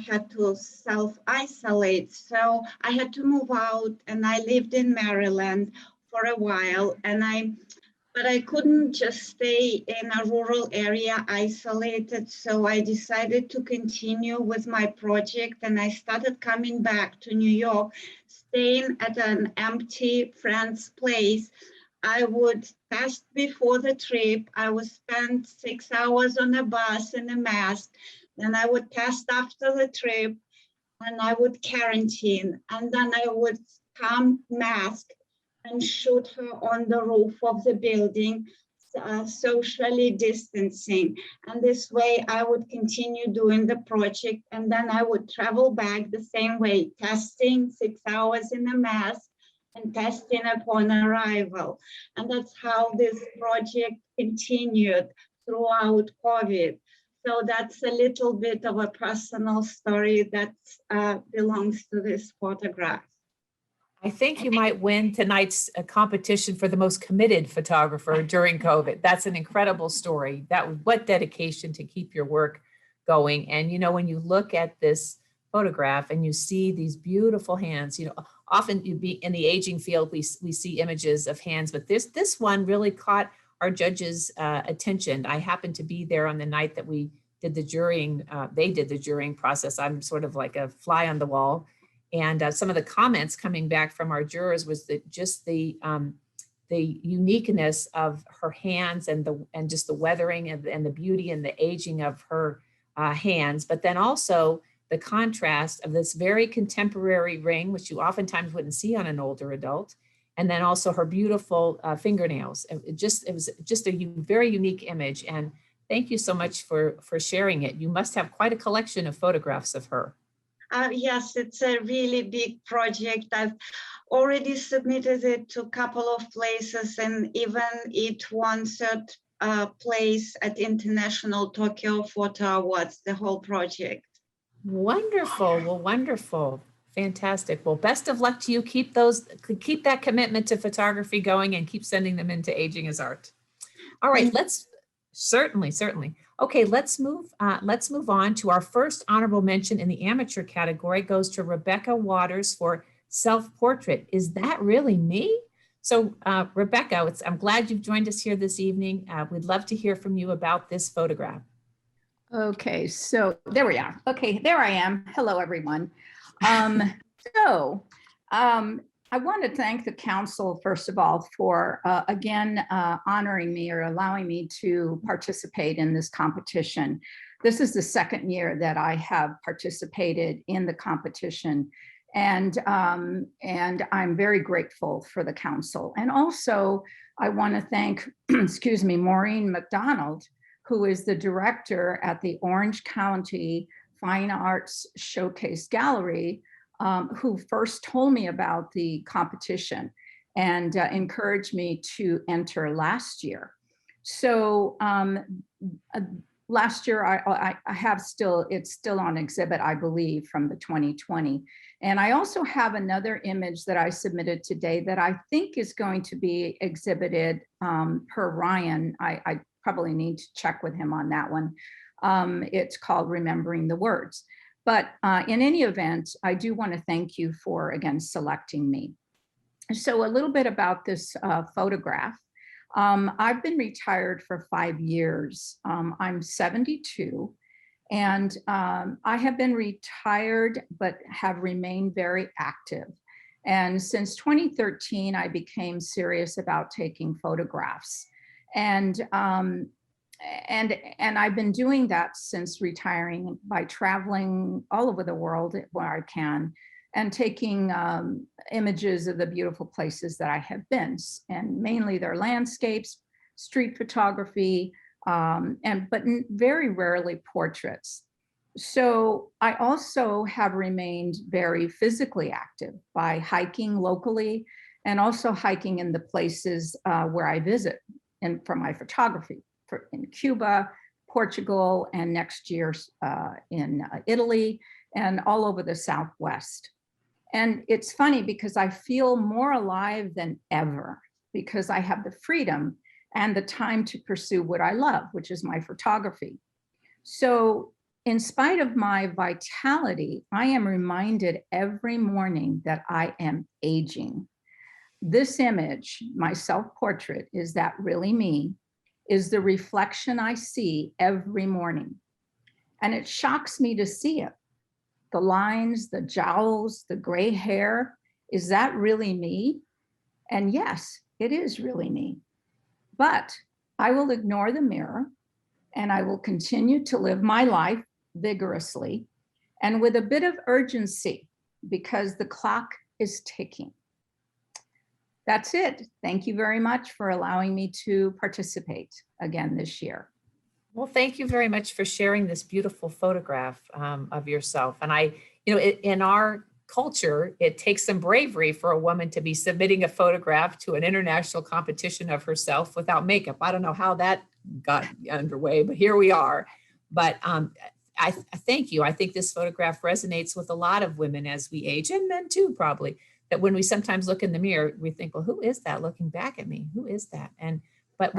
had to self-isolate. So I had to move out and I lived in Maryland for a while, but I couldn't just stay in a rural area isolated. So I decided to continue with my project and I started coming back to New York, staying at an empty friend's place. I would test before the trip. I would spend 6 hours on a bus in a mask. Then I would test after the trip and I would quarantine. And then I would come masked and shoot her on the roof of the building, socially distancing. And this way I would continue doing the project. And then I would travel back the same way, testing 6 hours in a mask and testing upon arrival. And that's how this project continued throughout COVID. So that's a little bit of a personal story that belongs to this photograph. I think you might win tonight's competition for the most committed photographer during COVID. That's an incredible story. What dedication to keep your work going. And, you know, when you look at this photograph and you see these beautiful hands, you know, often you be in the aging field, we see images of hands, but this one really caught our judges' attention. I happened to be there on the night that we did the jurying, they did the jurying process. I'm sort of like a fly on the wall. And some of the comments coming back from our jurors was that just the uniqueness of her hands and just the weathering and the beauty and the aging of her hands, but then also the contrast of this very contemporary ring, which you oftentimes wouldn't see on an older adult, and then also her beautiful fingernails. It was just a very unique image. And thank you so much for sharing it. You must have quite a collection of photographs of her. Yes, it's a really big project. I've already submitted it to a couple of places, and even it won third place at International Tokyo Photo Awards, the whole project. Wonderful. Well, wonderful. Fantastic. Well, best of luck to you. Keep that commitment to photography going and keep sending them into Aging is Art. All right, let's certainly. Okay, let's move on to our first honorable mention in the amateur category. Goes to Rebecca Waters for self-portrait. Is that really me? So Rebecca, I'm glad you've joined us here this evening. We'd love to hear from you about this photograph. Okay, so there we are. Okay, there I am. Hello, everyone. I want to thank the council, first of all, for again honoring me or allowing me to participate in this competition. This is the second year that I have participated in the competition, and I'm very grateful for the council. And also, I want to thank, excuse me, Maureen McDonald, who is the director at the Orange County Fine Arts Showcase Gallery, who first told me about the competition and encouraged me to enter last year. So last year I have it's still on exhibit, I believe, from the 2020. And I also have another image that I submitted today that I think is going to be exhibited per Ryan. I probably need to check with him on that one. It's called Remembering the Words. But in any event, I do want to thank you for, again, selecting me. So a little bit about this photograph. I've been retired for 5 years. I'm 72, and I have been retired, but have remained very active. And since 2013, I became serious about taking photographs. And I've been doing that since retiring by traveling all over the world where I can and taking images of the beautiful places that I have been. And mainly they're landscapes, street photography, but very rarely portraits. So I also have remained very physically active by hiking locally and also hiking in the places where I visit and for my photography. In Cuba, Portugal, and next year in Italy, and all over the Southwest. And it's funny because I feel more alive than ever because I have the freedom and the time to pursue what I love, which is my photography. So in spite of my vitality, I am reminded every morning that I am aging. This image, my self-portrait, is that really me? Is the reflection I see every morning. And it shocks me to see it. The lines, the jowls, the gray hair, is that really me? And yes, it is really me. But I will ignore the mirror and I will continue to live my life vigorously and with a bit of urgency because the clock is ticking. That's it. Thank you very much for allowing me to participate again this year. Well, thank you very much for sharing this beautiful photograph of yourself. And in our culture, it takes some bravery for a woman to be submitting a photograph to an international competition of herself without makeup. I don't know how that got underway, but here we are. But I thank you. I think this photograph resonates with a lot of women as we age, and men too, probably. That when we sometimes look in the mirror, we think, well, who is that looking back at me? Who is that? But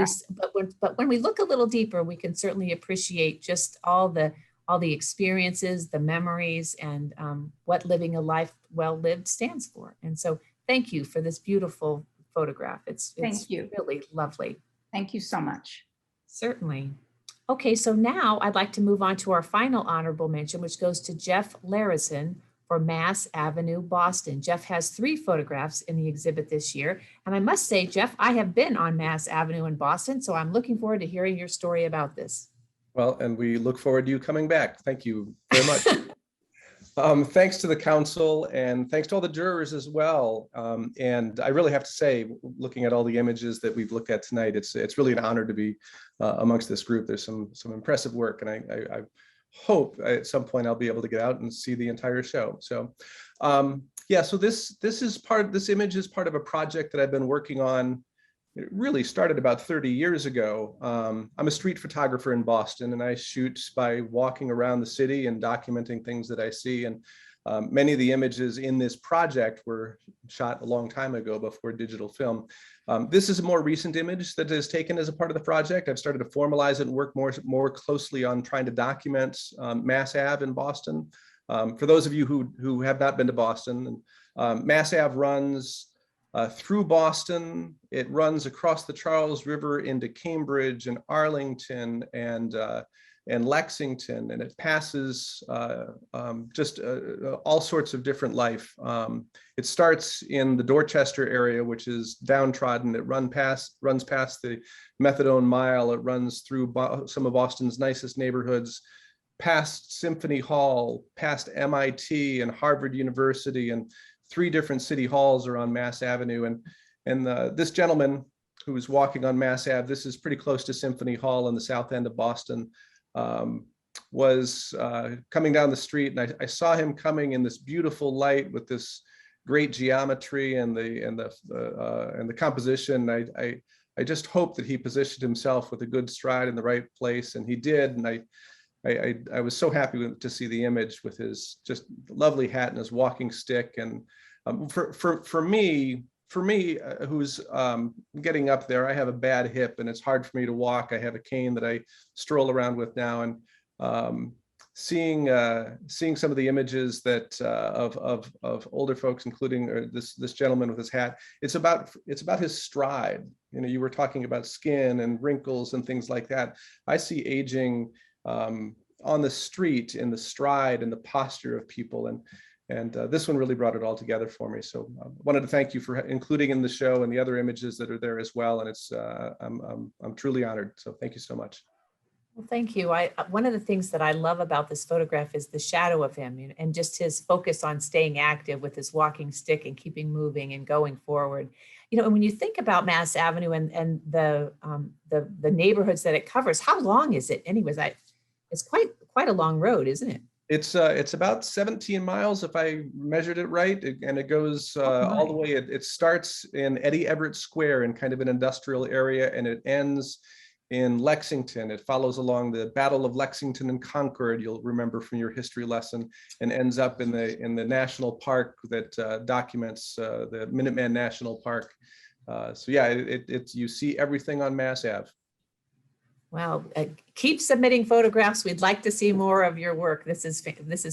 when we look a little deeper, we can certainly appreciate just all the experiences, the memories, and what living a life well lived stands for. And so, thank you for this beautiful photograph. It's really lovely. Thank you so much. Certainly. Okay, so now I'd like to move on to our final honorable mention, which goes to Jeff Larison for Mass Avenue, Boston. Jeff has 3 photographs in the exhibit this year. And I must say, Jeff, I have been on Mass Avenue in Boston, so I'm looking forward to hearing your story about this. Well, and we look forward to you coming back. Thank you very much. Thanks to the council and thanks to all the jurors as well. And I really have to say, looking at all the images that we've looked at tonight, it's really an honor to be amongst this group. There's some impressive work, and I hope at some point I'll be able to get out and see the entire show. So yeah, so this image is part of a project that I've been working on. It really started about 30 years ago. I'm a street photographer in Boston, and I shoot by walking around the city and documenting things that I see. And many of the images in this project were shot a long time ago before digital film. This is a more recent image that is taken as a part of the project. I've started to formalize it and work more closely on trying to document Mass Ave in Boston. For those of you who have not been to Boston, Mass Ave runs through Boston. It runs across the Charles River into Cambridge and Arlington and Lexington, and it passes just all sorts of different life. It starts in the Dorchester area, which is downtrodden. It runs past the Methadone Mile. It runs through some of Boston's nicest neighborhoods, past Symphony Hall, past MIT and Harvard University, and 3 different city halls are on Mass Avenue. And this gentleman who is walking on Mass Ave, this is pretty close to Symphony Hall in the south end of Boston, was coming down the street, and I saw him coming in this beautiful light with this great geometry and the composition. I just hope that he positioned himself with a good stride in the right place, and he did. And I was so happy to see the image with his just lovely hat and his walking stick. And for me, who's getting up there, I have a bad hip and it's hard for me to walk. I have a cane that I stroll around with now, and seeing some of the images that of older folks, including this gentleman with his hat, it's about his stride. You know, you were talking about skin and wrinkles and things like that. I see aging on the street in the stride and the posture of people, and this one really brought it all together for me. So I wanted to thank you for including in the show and the other images that are there as well. And it's I'm truly honored. So thank you so much. Well, thank you. One of the things that I love about this photograph is the shadow of him, and just his focus on staying active with his walking stick and keeping moving and going forward. You know, and when you think about Mass Avenue and the neighborhoods that it covers, how long is it anyways? It's quite a long road, isn't it? It's about 17 miles if I measured it right, and it goes all the way. It starts in Eddie Everett Square in kind of an industrial area, and it ends in Lexington. It follows along the Battle of Lexington and Concord, you'll remember from your history lesson, and ends up in the national park that documents the Minuteman National Park. So yeah, you see everything on Mass Ave. Well, keep submitting photographs. We'd like to see more of your work. This is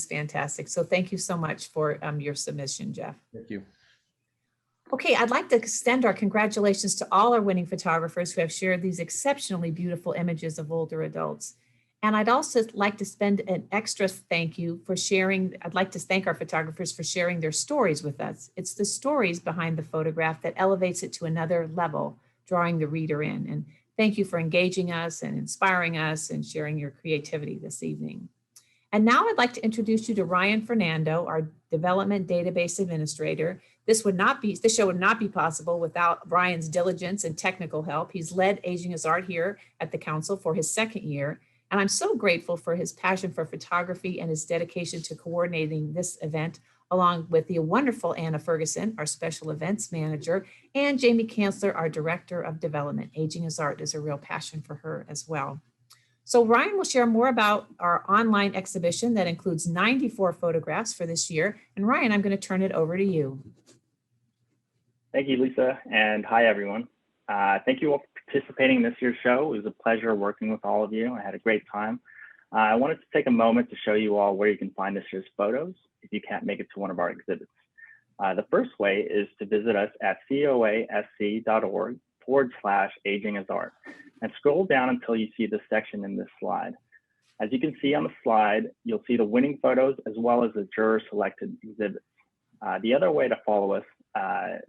fantastic. So thank you so much for your submission, Jeff. Thank you. Okay, I'd like to extend our congratulations to all our winning photographers who have shared these exceptionally beautiful images of older adults. And I'd also like to spend an extra thank you for sharing. I'd like to thank our photographers for sharing their stories with us. It's the stories behind the photograph that elevates it to another level, drawing the reader in. And thank you for engaging us and inspiring us and sharing your creativity this evening. And now I'd like to introduce you to Ryan Fernando, our Development Database Administrator. This show would not be possible without Brian's diligence and technical help. He's led Aging is Art here at the Council for his 2nd year, and I'm so grateful for his passion for photography and his dedication to coordinating this event, along with the wonderful Anna Ferguson, our Special Events Manager, and Jamie Kanzler, our Director of Development. Aging is Art is a real passion for her as well. So Ryan will share more about our online exhibition that includes 94 photographs for this year. And Ryan, I'm going to turn it over to you. Thank you, Lisa, and hi, everyone. Thank you all for participating in this year's show. It was a pleasure working with all of you. I had a great time. I wanted to take a moment to show you all where you can find this year's photos if you can't make it to one of our exhibits. The first way is to visit us at coasc.org/agingisart and scroll down until you see this section in this slide. As you can see on the slide, you'll see the winning photos as well as the juror selected exhibits. The other way to follow us, to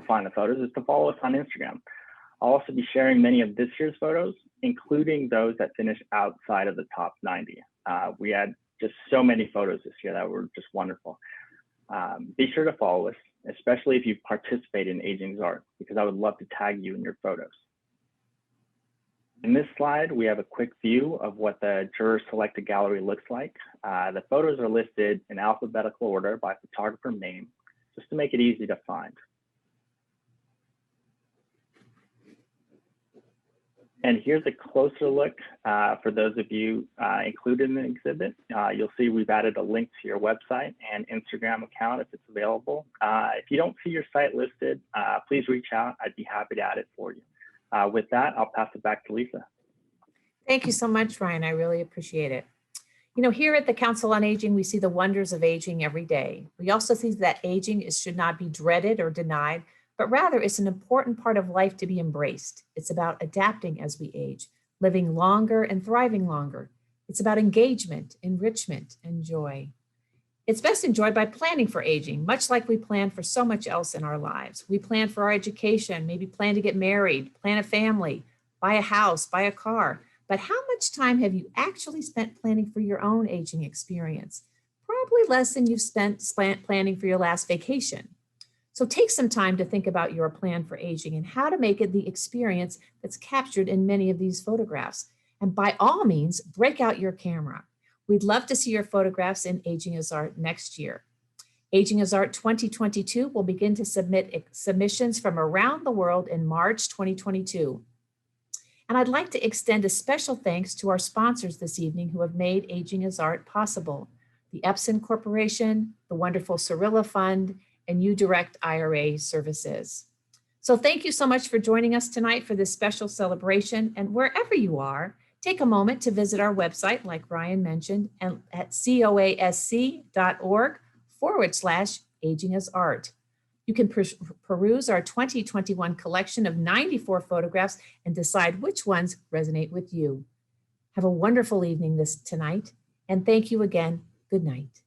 find the photos, is to follow us on Instagram. I'll also be sharing many of this year's photos, including those that finished outside of the top 90. We had just so many photos this year that were just wonderful. Be sure to follow us, especially if you participate in Aging's Art, because I would love to tag you in your photos. In this slide, we have a quick view of what the juror selected gallery looks like. The photos are listed in alphabetical order by photographer name, just to make it easy to find. And here's a closer look for those of you included in the exhibit. You'll see we've added a link to your website and Instagram account if it's available. If you don't see your site listed, please reach out. I'd be happy to add it for you. With that, I'll pass it back to Lisa. Thank you so much, Ryan. I really appreciate it. You know, here at the Council on Aging, we see the wonders of aging every day. We also see that aging should not be dreaded or denied, but rather it's an important part of life to be embraced. It's about adapting as we age, living longer and thriving longer. It's about engagement, enrichment, and joy. It's best enjoyed by planning for aging, much like we plan for so much else in our lives. We plan for our education, maybe plan to get married, plan a family, buy a house, buy a car. But how much time have you actually spent planning for your own aging experience? Probably less than you've spent planning for your last vacation. So take some time to think about your plan for aging and how to make it the experience that's captured in many of these photographs. And by all means, break out your camera. We'd love to see your photographs in Aging is Art next year. Aging is Art 2022 will begin to submit submissions from around the world in March 2022. And I'd like to extend a special thanks to our sponsors this evening who have made Aging is Art possible: the Epson Corporation, the wonderful Cirilla Fund, and UDirect IRA Services. So thank you so much for joining us tonight for this special celebration. And wherever you are, take a moment to visit our website, like Ryan mentioned, and at coasc.org/agingisart. You can peruse our 2021 collection of 94 photographs and decide which ones resonate with you. Have a wonderful evening tonight, and thank you again. Good night.